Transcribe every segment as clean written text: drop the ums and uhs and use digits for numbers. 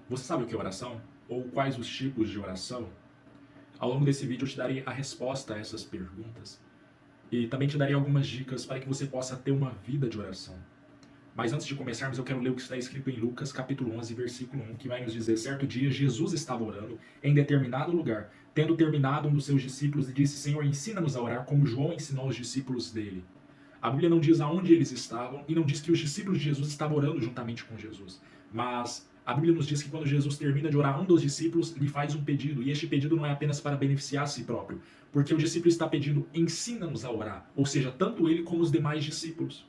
Você sabe o que é oração? Ou quais os tipos de oração? Ao longo desse vídeo eu te darei a resposta a essas perguntas e também te darei algumas dicas para que você possa ter uma vida de oração. Mas antes de começarmos, eu quero ler o que está escrito em Lucas, capítulo 11, versículo 1, que vai nos dizer: certo dia, Jesus estava orando em determinado lugar. Tendo terminado, um dos seus discípulos lhe disse: Senhor, ensina-nos a orar como João ensinou aos discípulos dele. A Bíblia não diz aonde eles estavam e não diz que os discípulos de Jesus estavam orando juntamente com Jesus. Mas a Bíblia nos diz que quando Jesus termina de orar, um dos discípulos lhe faz um pedido. E este pedido não é apenas para beneficiar a si próprio, porque o discípulo está pedindo: ensina-nos a orar. Ou seja, tanto ele como os demais discípulos.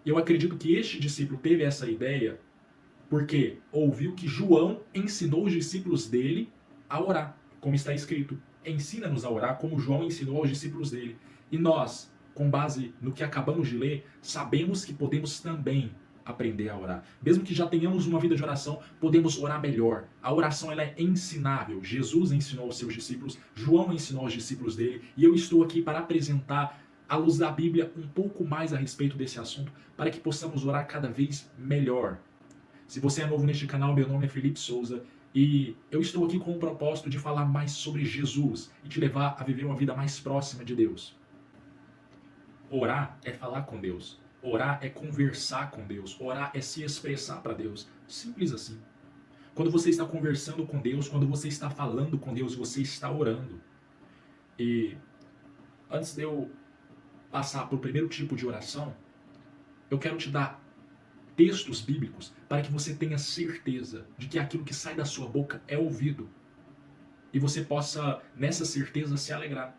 Eu acredito que este discípulo teve essa ideia porque ouviu que João ensinou os discípulos dele a orar, como está escrito: ensina-nos a orar como João ensinou aos discípulos dele. E nós, com base no que acabamos de ler, sabemos que podemos também aprender a orar. Mesmo que já tenhamos uma vida de oração, podemos orar melhor. A oração ela é ensinável. Jesus ensinou aos seus discípulos, João ensinou aos discípulos dele, e eu estou aqui para apresentar, à luz da Bíblia, um pouco mais a respeito desse assunto, para que possamos orar cada vez melhor. Se você é novo neste canal, meu nome é Felipe Souza e eu estou aqui com o propósito de falar mais sobre Jesus e te levar a viver uma vida mais próxima de Deus. Orar é falar com Deus. Orar é conversar com Deus. Orar é se expressar para Deus. Simples assim. Quando você está conversando com Deus, quando você está falando com Deus, você está orando. E antes de eu passar para o primeiro tipo de oração, eu quero te dar textos bíblicos para que você tenha certeza de que aquilo que sai da sua boca é ouvido. E você possa, nessa certeza, se alegrar.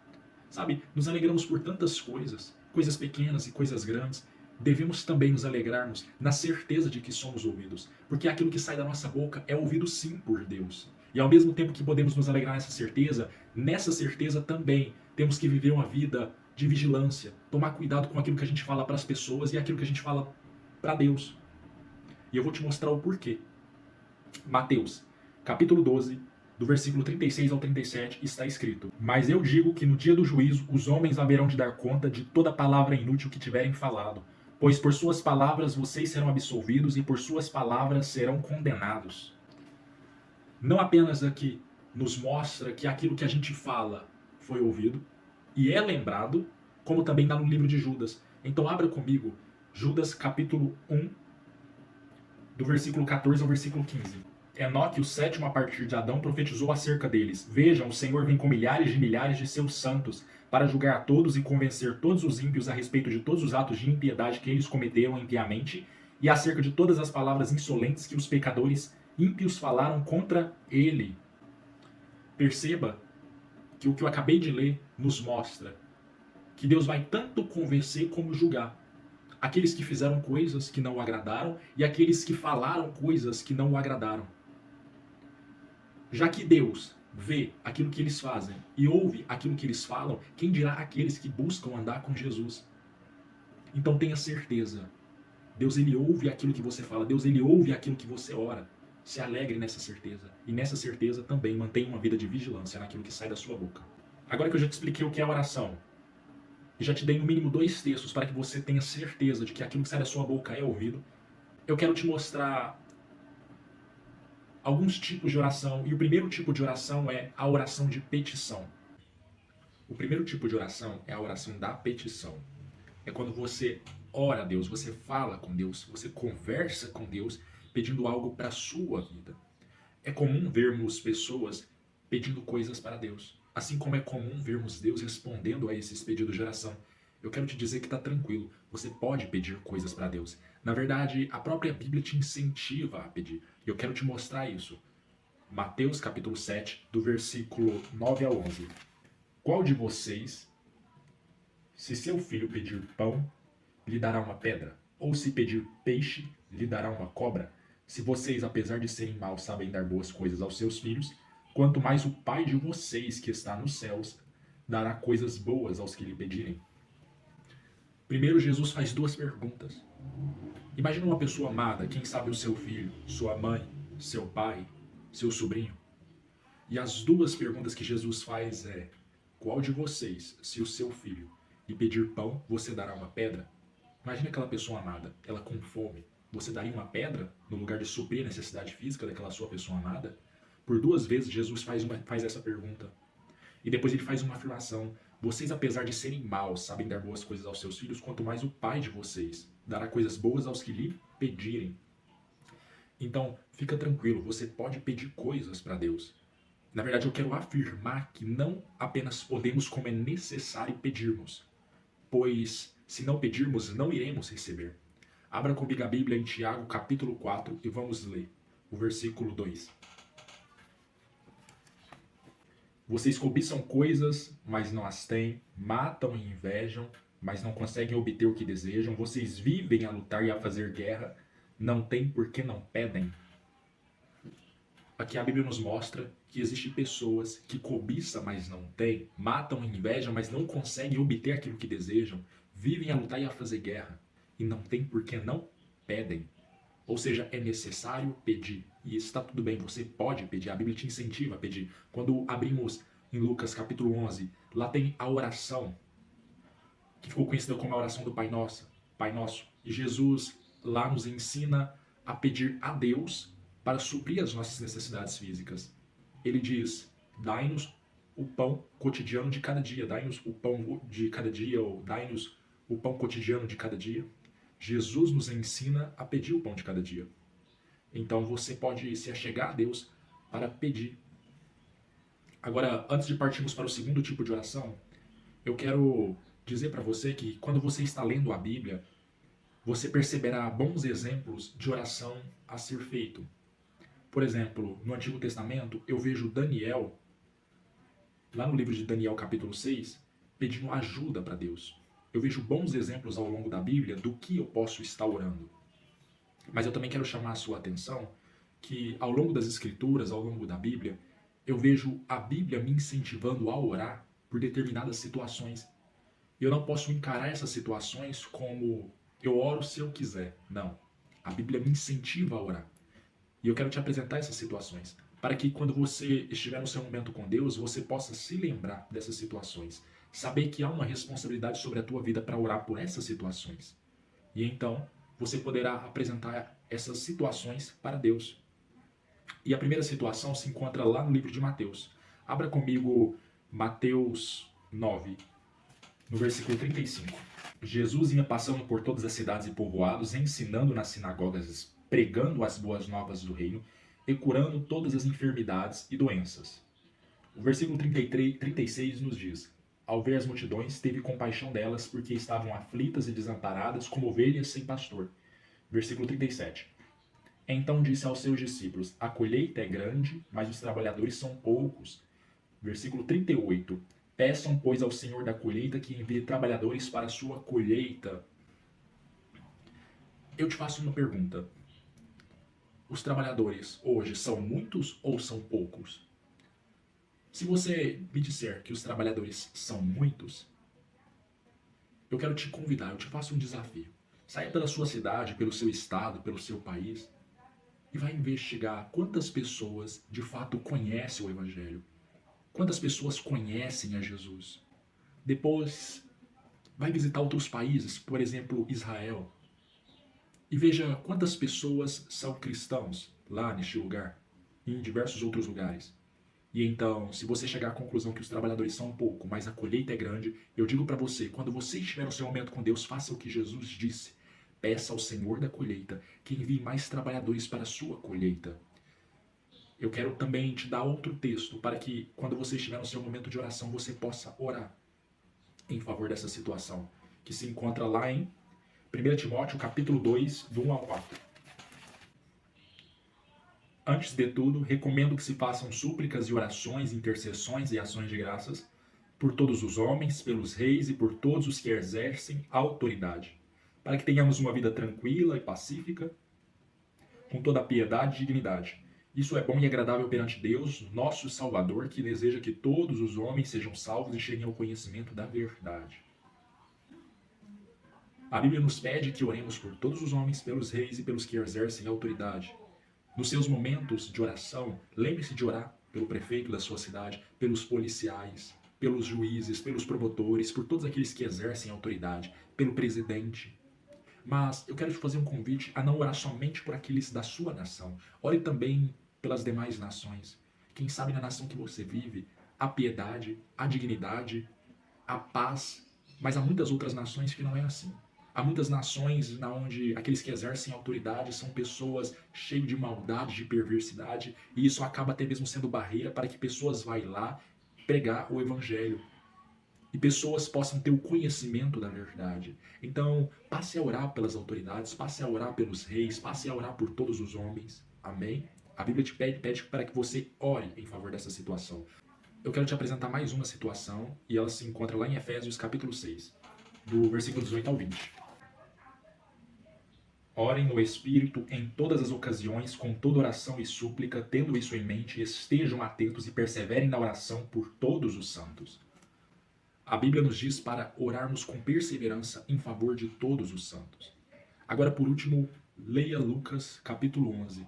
Sabe, nos alegramos por tantas coisas, coisas pequenas e coisas grandes. Devemos também nos alegrarmos na certeza de que somos ouvidos, porque aquilo que sai da nossa boca é ouvido sim por Deus. E ao mesmo tempo que podemos nos alegrar nessa certeza também temos que viver uma vida de vigilância, tomar cuidado com aquilo que a gente fala para as pessoas e aquilo que a gente fala para Deus. E eu vou te mostrar o porquê. Mateus, capítulo 12, do versículo 36 ao 37, está escrito: Mas eu digo que no dia do juízo os homens haverão de dar conta de toda palavra inútil que tiverem falado, pois por suas palavras vocês serão absolvidos e por suas palavras serão condenados. Não apenas aqui nos mostra que aquilo que a gente fala foi ouvido e é lembrado, como também está no livro de Judas. Então abra comigo Judas capítulo 1, do versículo 14 ao versículo 15. Enoque, o sétimo a partir de Adão, profetizou acerca deles: Vejam, o Senhor vem com milhares de seus santos, para julgar a todos e convencer todos os ímpios a respeito de todos os atos de impiedade que eles cometeram impiamente, e acerca de todas as palavras insolentes que os pecadores ímpios falaram contra ele. Perceba que o que eu acabei de ler nos mostra que Deus vai tanto convencer como julgar aqueles que fizeram coisas que não o agradaram e aqueles que falaram coisas que não o agradaram. Já que Deus vê aquilo que eles fazem e ouve aquilo que eles falam, quem dirá aqueles que buscam andar com Jesus? Então tenha certeza, Deus ele ouve aquilo que você fala, Deus ele ouve aquilo que você ora. Se alegre nessa certeza. E nessa certeza também mantenha uma vida de vigilância naquilo que sai da sua boca. Agora que eu já te expliquei o que é oração, e já te dei no mínimo 2 textos para que você tenha certeza de que aquilo que sai da sua boca é ouvido, eu quero te mostrar alguns tipos de oração. E o primeiro tipo de oração é a oração de petição. O primeiro tipo de oração é a oração da petição. É quando você ora a Deus, você fala com Deus, você conversa com Deus pedindo algo para a sua vida. É comum vermos pessoas pedindo coisas para Deus, assim como é comum vermos Deus respondendo a esses pedidos de oração. Eu quero te dizer que está tranquilo, você pode pedir coisas para Deus. Na verdade, a própria Bíblia te incentiva a pedir. E eu quero te mostrar isso. Mateus capítulo 7, do versículo 9 a 11. Qual de vocês, se seu filho pedir pão, lhe dará uma pedra? Ou se pedir peixe, lhe dará uma cobra? Se vocês, apesar de serem maus, sabem dar boas coisas aos seus filhos, quanto mais o Pai de vocês, que está nos céus, dará coisas boas aos que lhe pedirem. Primeiro, Jesus faz 2 perguntas. Imagina uma pessoa amada, quem sabe o seu filho, sua mãe, seu pai, seu sobrinho. E as 2 perguntas que Jesus faz é: qual de vocês, se o seu filho lhe pedir pão, você dará uma pedra? Imagina aquela pessoa amada, ela com fome. Você daria uma pedra no lugar de suprir a necessidade física daquela sua pessoa amada? Por 2 vezes Jesus faz essa pergunta. E depois ele faz uma afirmação: vocês, apesar de serem maus, sabem dar boas coisas aos seus filhos, quanto mais o Pai de vocês dará coisas boas aos que lhe pedirem. Então, fica tranquilo, você pode pedir coisas para Deus. Na verdade, eu quero afirmar que não apenas podemos, como é necessário pedirmos, pois se não pedirmos, não iremos receber. Abra comigo a Bíblia em Tiago, capítulo 4, e vamos ler o versículo 2. Vocês cobiçam coisas, mas não as têm, matam e invejam, mas não conseguem obter o que desejam. Vocês vivem a lutar e a fazer guerra, não têm porque não pedem. Aqui a Bíblia nos mostra que existem pessoas que cobiçam, mas não têm, matam e invejam, mas não conseguem obter aquilo que desejam, vivem a lutar e a fazer guerra, e não têm porque não pedem. Ou seja, é necessário pedir. E isso está tudo bem, você pode pedir. A Bíblia te incentiva a pedir. Quando abrimos em Lucas capítulo 11, lá tem a oração, que ficou conhecida como a oração do Pai Nosso. Pai Nosso. E Jesus lá nos ensina a pedir a Deus para suprir as nossas necessidades físicas. Ele diz: dai-nos o pão cotidiano de cada dia. Dai-nos o pão de cada dia, ou dai-nos o pão cotidiano de cada dia. Jesus nos ensina a pedir o pão de cada dia. Então você pode se achegar a Deus para pedir. Agora, antes de partirmos para o segundo tipo de oração, eu quero dizer para você que quando você está lendo a Bíblia, você perceberá bons exemplos de oração a ser feito. Por exemplo, no Antigo Testamento, eu vejo Daniel, lá no livro de Daniel capítulo 6, pedindo ajuda para Deus. Eu vejo bons exemplos ao longo da Bíblia do que eu posso estar orando. Mas eu também quero chamar a sua atenção que ao longo das Escrituras, ao longo da Bíblia, eu vejo a Bíblia me incentivando a orar por determinadas situações. Eu não posso encarar essas situações como eu oro se eu quiser. Não. A Bíblia me incentiva a orar. E eu quero te apresentar essas situações, para que quando você estiver no seu momento com Deus, você possa se lembrar dessas situações. Saber que há uma responsabilidade sobre a tua vida para orar por essas situações. E então, você poderá apresentar essas situações para Deus. E a primeira situação se encontra lá no livro de Mateus. Abra comigo Mateus 9, no versículo 35. Jesus ia passando por todas as cidades e povoados, ensinando nas sinagogas, pregando as boas novas do reino e curando todas as enfermidades e doenças. O versículo 33, 36 nos diz: ao ver as multidões, teve compaixão delas, porque estavam aflitas e desamparadas, como ovelhas sem pastor. Versículo 37. Então disse aos seus discípulos: a colheita é grande, mas os trabalhadores são poucos. Versículo 38. Peçam, pois, ao Senhor da colheita que envie trabalhadores para a sua colheita. Eu te faço uma pergunta. Os trabalhadores hoje são muitos ou são poucos? Se você me disser que os trabalhadores são muitos, eu quero te convidar, eu te faço um desafio. Saia pela sua cidade, pelo seu estado, pelo seu país e vai investigar quantas pessoas de fato conhecem o Evangelho. Quantas pessoas conhecem a Jesus? Depois, vai visitar outros países, por exemplo, Israel, e veja quantas pessoas são cristãos lá neste lugar e em diversos outros lugares. E então, se você chegar à conclusão que os trabalhadores são pouco, mas a colheita é grande, eu digo para você, quando você estiver no seu momento com Deus, faça o que Jesus disse. Peça ao Senhor da colheita que envie mais trabalhadores para a sua colheita. Eu quero também te dar outro texto para que, quando você estiver no seu momento de oração, você possa orar em favor dessa situação, que se encontra lá em 1 Timóteo, capítulo 2, do 1 ao 4. Antes de tudo, recomendo que se façam súplicas e orações, intercessões e ações de graças por todos os homens, pelos reis e por todos os que exercem autoridade, para que tenhamos uma vida tranquila e pacífica, com toda a piedade e dignidade. Isso é bom e agradável perante Deus, nosso Salvador, que deseja que todos os homens sejam salvos e cheguem ao conhecimento da verdade. A Bíblia nos pede que oremos por todos os homens, pelos reis e pelos que exercem autoridade. Nos seus momentos de oração, lembre-se de orar pelo prefeito da sua cidade, pelos policiais, pelos juízes, pelos promotores, por todos aqueles que exercem autoridade, pelo presidente. Mas eu quero te fazer um convite a não orar somente por aqueles da sua nação. Ore também pelas demais nações. Quem sabe na nação que você vive, a piedade, a dignidade, a paz, mas há muitas outras nações que não é assim. Há muitas nações onde aqueles que exercem autoridade são pessoas cheias de maldade, de perversidade, e isso acaba até mesmo sendo barreira para que pessoas vá lá pregar o evangelho e pessoas possam ter o conhecimento da verdade. Então, passe a orar pelas autoridades, passe a orar pelos reis, passe a orar por todos os homens. Amém? A Bíblia te pede para que você ore em favor dessa situação. Eu quero te apresentar mais uma situação e ela se encontra lá em Efésios capítulo 6, do versículo 18 ao 20. Orem no Espírito em todas as ocasiões, com toda oração e súplica, tendo isso em mente, estejam atentos e perseverem na oração por todos os santos. A Bíblia nos diz para orarmos com perseverança em favor de todos os santos. Agora, por último, leia Lucas capítulo 11.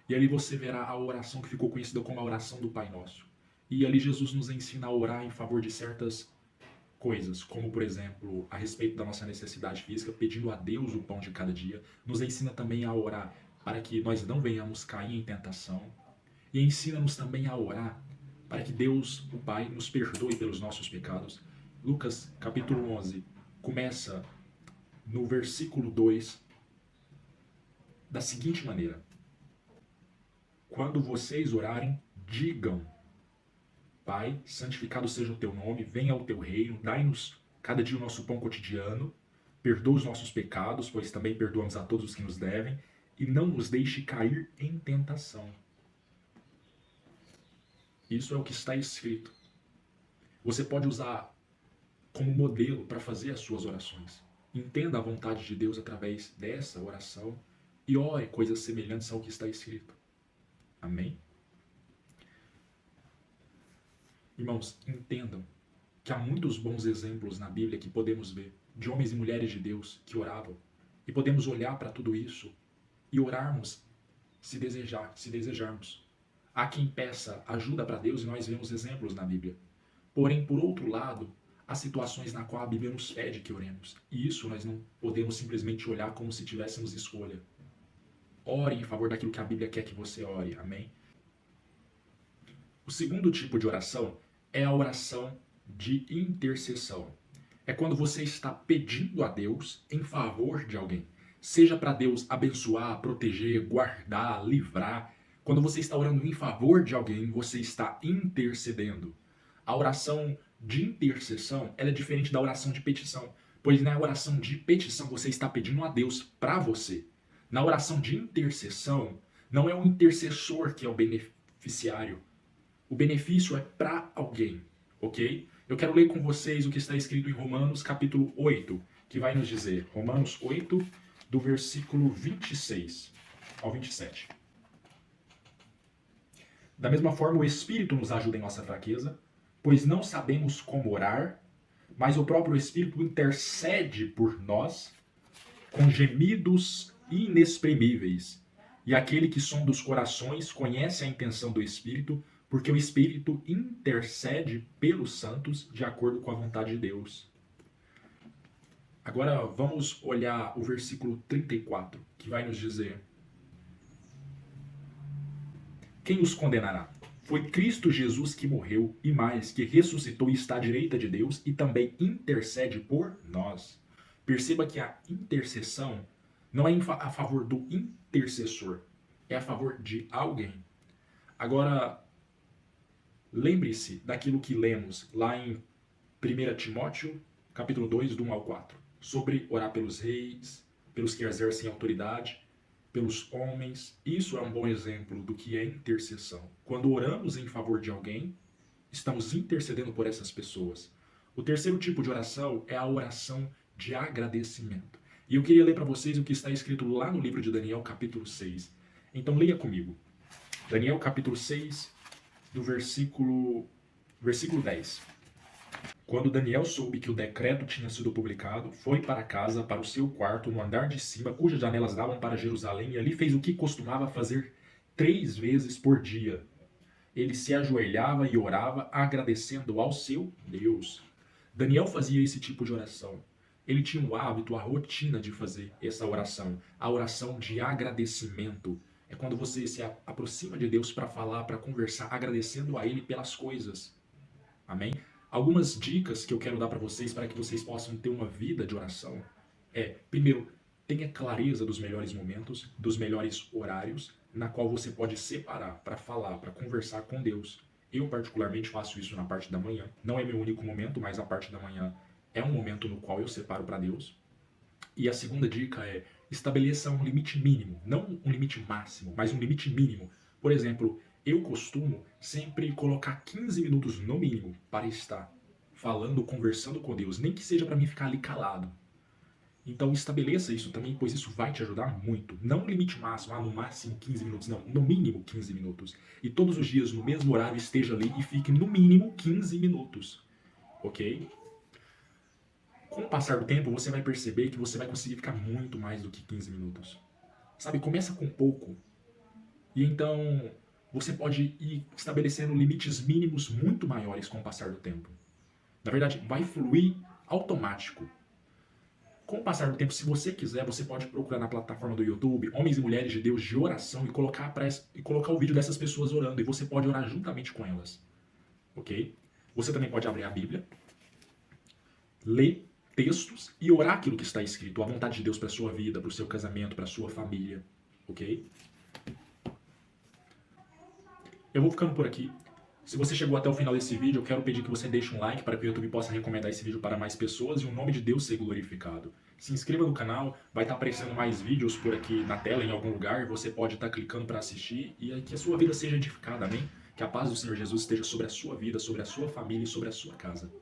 E ali você verá a oração que ficou conhecida como a oração do Pai Nosso. E ali Jesus nos ensina a orar em favor de certas coisas, como por exemplo, a respeito da nossa necessidade física, pedindo a Deus o pão de cada dia. Nos ensina também a orar para que nós não venhamos cair em tentação. E ensina-nos também a orar para que Deus, o Pai, nos perdoe pelos nossos pecados. Lucas capítulo 11 começa no versículo 2 da seguinte maneira: quando vocês orarem, digam: Pai, santificado seja o teu nome, venha o teu reino, dai-nos cada dia o nosso pão cotidiano, perdoa os nossos pecados, pois também perdoamos a todos os que nos devem, e não nos deixe cair em tentação. Isso é o que está escrito. Você pode usar como modelo para fazer as suas orações. Entenda a vontade de Deus através dessa oração e ore coisas semelhantes ao que está escrito. Amém? Irmãos, entendam que há muitos bons exemplos na Bíblia que podemos ver, de homens e mulheres de Deus que oravam. E podemos olhar para tudo isso e orarmos se desejarmos. Há quem peça ajuda para Deus e nós vemos exemplos na Bíblia. Porém, por outro lado, há situações na qual a Bíblia nos pede que oremos. E isso nós não podemos simplesmente olhar como se tivéssemos escolha. Ore em favor daquilo que a Bíblia quer que você ore. Amém? O segundo tipo de oração é a oração de intercessão. É quando você está pedindo a Deus em favor de alguém. Seja para Deus abençoar, proteger, guardar, livrar. Quando você está orando em favor de alguém, você está intercedendo. A oração de intercessão ela é diferente da oração de petição, pois na oração de petição você está pedindo a Deus para você. Na oração de intercessão, não é o intercessor que é o beneficiário. O benefício é para alguém, ok? Eu quero ler com vocês o que está escrito em Romanos capítulo 8, que vai nos dizer, Romanos 8, do versículo 26 ao 27. Da mesma forma, o Espírito nos ajuda em nossa fraqueza, pois não sabemos como orar, mas o próprio Espírito intercede por nós com gemidos inexprimíveis. E aquele que sonda os corações conhece a intenção do Espírito, porque o Espírito intercede pelos santos de acordo com a vontade de Deus. Agora vamos olhar o versículo 34, que vai nos dizer: quem os condenará? Foi Cristo Jesus que morreu e mais, que ressuscitou e está à direita de Deus e também intercede por nós. Perceba que a intercessão não é a favor do intercessor, é a favor de alguém. Agora, lembre-se daquilo que lemos lá em 1 Timóteo, capítulo 2, do 1 ao 4, sobre orar pelos reis, pelos que exercem autoridade, pelos homens. Isso é um bom exemplo do que é intercessão. Quando oramos em favor de alguém, estamos intercedendo por essas pessoas. O terceiro tipo de oração é a oração de agradecimento. E eu queria ler para vocês o que está escrito lá no livro de Daniel, capítulo 6. Então leia comigo. Daniel, capítulo 6, do versículo 10. Quando Daniel soube que o decreto tinha sido publicado, foi para casa, para o seu quarto, no andar de cima, cujas janelas davam para Jerusalém, e ali fez o que costumava fazer 3 vezes por dia. Ele se ajoelhava e orava, agradecendo ao seu Deus. Daniel fazia esse tipo de oração. ele tinha o hábito, a rotina de fazer essa oração, a oração de agradecimento. É quando você se aproxima de Deus para falar, para conversar, agradecendo a Ele pelas coisas. Amém? Algumas dicas que eu quero dar para vocês para que vocês possam ter uma vida de oração é, primeiro, tenha clareza dos melhores momentos, dos melhores horários, na qual você pode separar para falar, para conversar com Deus. Eu particularmente faço isso na parte da manhã. Não é meu único momento, mas a parte da manhã é um momento no qual eu separo para Deus. E a segunda dica é estabeleça um limite mínimo, não um limite máximo, mas um limite mínimo. Por exemplo, eu costumo sempre colocar 15 minutos no mínimo para estar falando, conversando com Deus, nem que seja para mim ficar ali calado. Então estabeleça isso também, pois isso vai te ajudar muito. Não um limite máximo, no máximo 15 minutos, não, no mínimo 15 minutos. E todos os dias, no mesmo horário, esteja ali e fique no mínimo 15 minutos. Ok? Com o passar do tempo, você vai perceber que você vai conseguir ficar muito mais do que 15 minutos. Sabe, começa com pouco. E então você pode ir estabelecendo limites mínimos muito maiores com o passar do tempo. Na verdade, vai fluir automático. Com o passar do tempo, se você quiser, você pode procurar na plataforma do YouTube Homens e Mulheres de Deus de Oração e colocar o vídeo dessas pessoas orando. E você pode orar juntamente com elas. Ok? Você também pode abrir a Bíblia, ler textos e orar aquilo que está escrito, a vontade de Deus para a sua vida, para o seu casamento, para a sua família, ok? Eu vou ficando por aqui. Se você chegou até o final desse vídeo, eu quero pedir que você deixe um like para que o YouTube possa recomendar esse vídeo para mais pessoas e o nome de Deus ser glorificado. Se inscreva no canal, vai estar aparecendo mais vídeos por aqui na tela, em algum lugar, você pode estar clicando para assistir e que a sua vida seja edificada, amém? Que a paz do Senhor Jesus esteja sobre a sua vida, sobre a sua família e sobre a sua casa.